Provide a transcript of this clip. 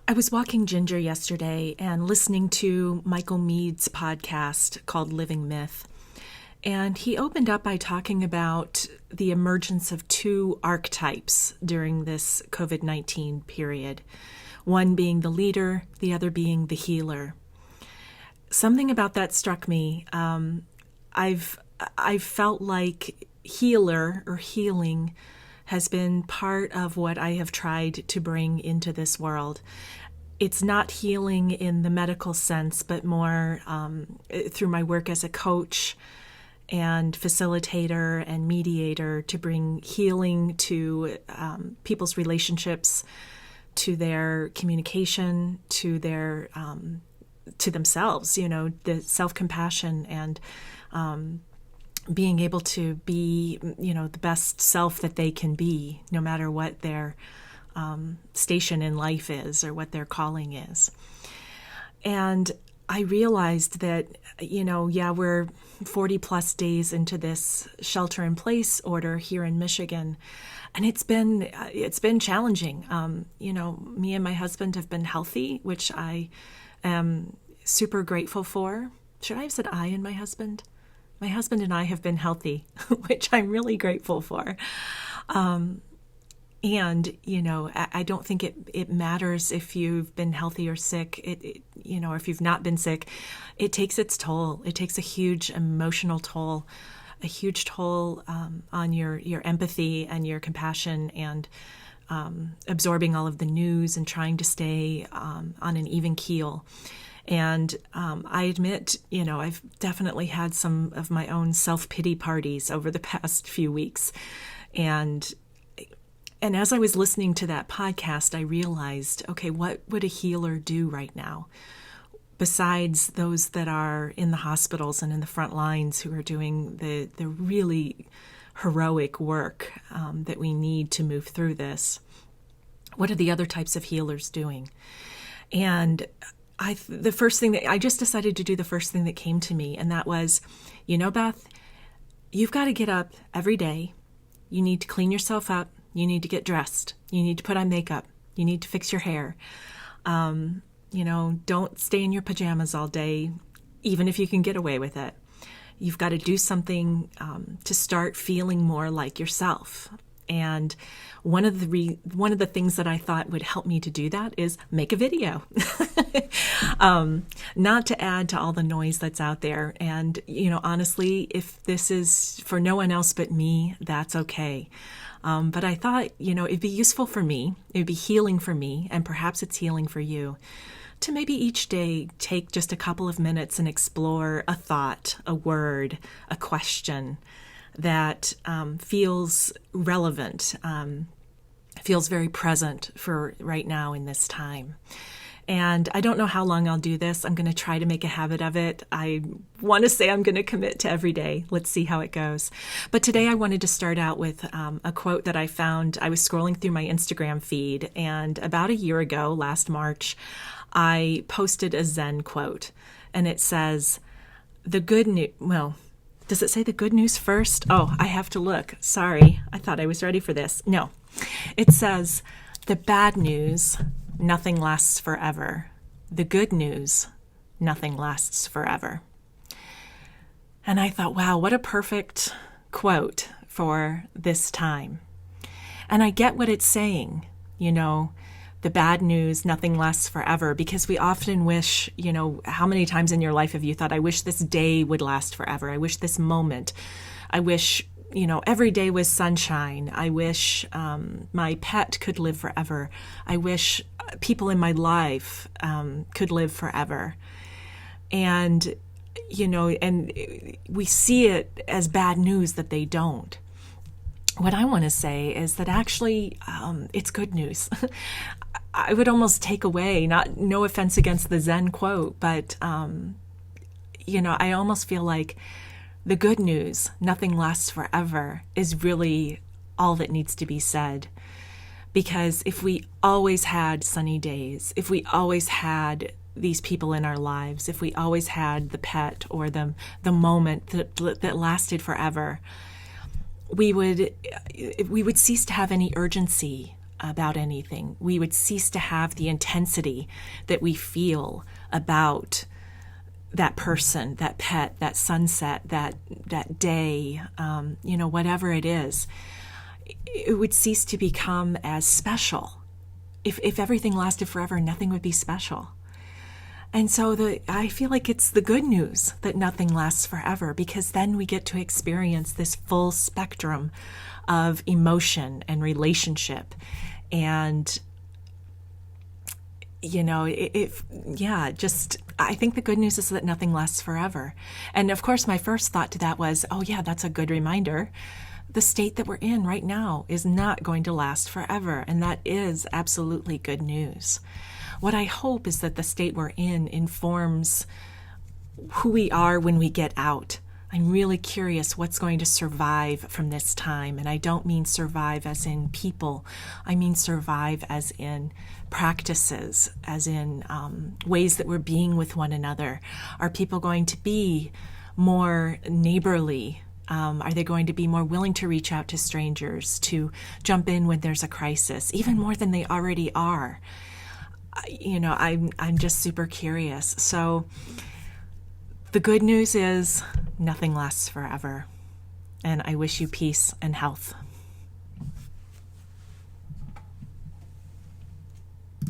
I was walking Ginger yesterday and listening to Michael Mead's podcast called Living Myth. And he opened up by talking about the emergence of two archetypes during this COVID-19 period. One being the leader, the other being the healer. Something about that struck me. I've felt like healer or healing has been part of what I have tried to bring into this world. It's not healing in the medical sense, but more through my work as a coach and facilitator and mediator to bring healing to people's relationships, to their communication, to their to themselves. The self-compassion and being able to be, the best self that they can be, no matter what their station in life is or what their calling is. And I realized that, we're 40 plus days into this shelter in place order here in Michigan. And it's been challenging. Me and my husband have been healthy, which I am super grateful for. Should I have said I and my husband? My husband and I have been healthy, which I'm really grateful for. And, I don't think it matters if you've been healthy or sick, or if you've not been sick. It takes its toll. It takes a huge emotional toll, a huge toll on your empathy and your compassion and absorbing all of the news and trying to stay on an even keel. And I admit, I've definitely had some of my own self-pity parties over the past few weeks. And as I was listening to that podcast, I realized, okay, what would a healer do right now? Besides those that are in the hospitals and in the front lines who are doing the really heroic work that we need to move through this, what are the other types of healers doing? And I just decided to do the first thing that came to me, and that was, Beth, you've got to get up every day. You need to clean yourself up. You need to get dressed. You need to put on makeup. You need to fix your hair. Don't stay in your pajamas all day, even if you can get away with it. You've got to do something to start feeling more like yourself. And one of the things that I thought would help me to do that is make a video, not to add to all the noise that's out there. And, honestly, if this is for no one else but me, that's okay. But I thought, it'd be useful for me, it'd be healing for me, and perhaps it's healing for you, to maybe each day take just a couple of minutes and explore a thought, a word, a question that feels relevant, feels very present for right now in this time. And I don't know how long I'll do this. I'm going to try to make a habit of it. I want to say I'm going to commit to every day. Let's see how it goes. But today I wanted to start out with a quote that I found. I was scrolling through my Instagram feed, and about a year ago, last March, I posted a Zen quote. And it says, does it say the good news first? Oh, I have to look. Sorry. I thought I was ready for this. No. It says, the bad news, nothing lasts forever. The good news, nothing lasts forever. And I thought, wow, what a perfect quote for this time. And I get what it's saying, the bad news, nothing lasts forever, because we often wish, how many times in your life have you thought, I wish this day would last forever. I wish this moment, I wish, every day was sunshine. I wish my pet could live forever. I wish people in my life could live forever. And, and we see it as bad news that they don't. What I want to say is that actually it's good news. I would almost take away, no offense against the Zen quote, but, I almost feel like the good news, nothing lasts forever, is really all that needs to be said. Because if we always had sunny days, if we always had these people in our lives, if we always had the pet or the moment that lasted forever, we would cease to have any urgency about anything. We would cease to have the intensity that we feel about that person, that pet, that sunset, that day, whatever it is. It would cease to become as special. If everything lasted forever, nothing would be special. And so I feel like it's the good news that nothing lasts forever, because then we get to experience this full spectrum of emotion and relationship. And, I think the good news is that nothing lasts forever. And of course, my first thought to that was, oh yeah, that's a good reminder. The state that we're in right now is not going to last forever. And that is absolutely good news. What I hope is that the state we're in informs who we are when we get out. I'm really curious what's going to survive from this time. And I don't mean survive as in people. I mean survive as in practices, as in ways that we're being with one another. Are people going to be more neighborly? Are they going to be more willing to reach out to strangers, to jump in when there's a crisis, even more than they already are? I'm just super curious. So the good news is nothing lasts forever. And I wish you peace and health.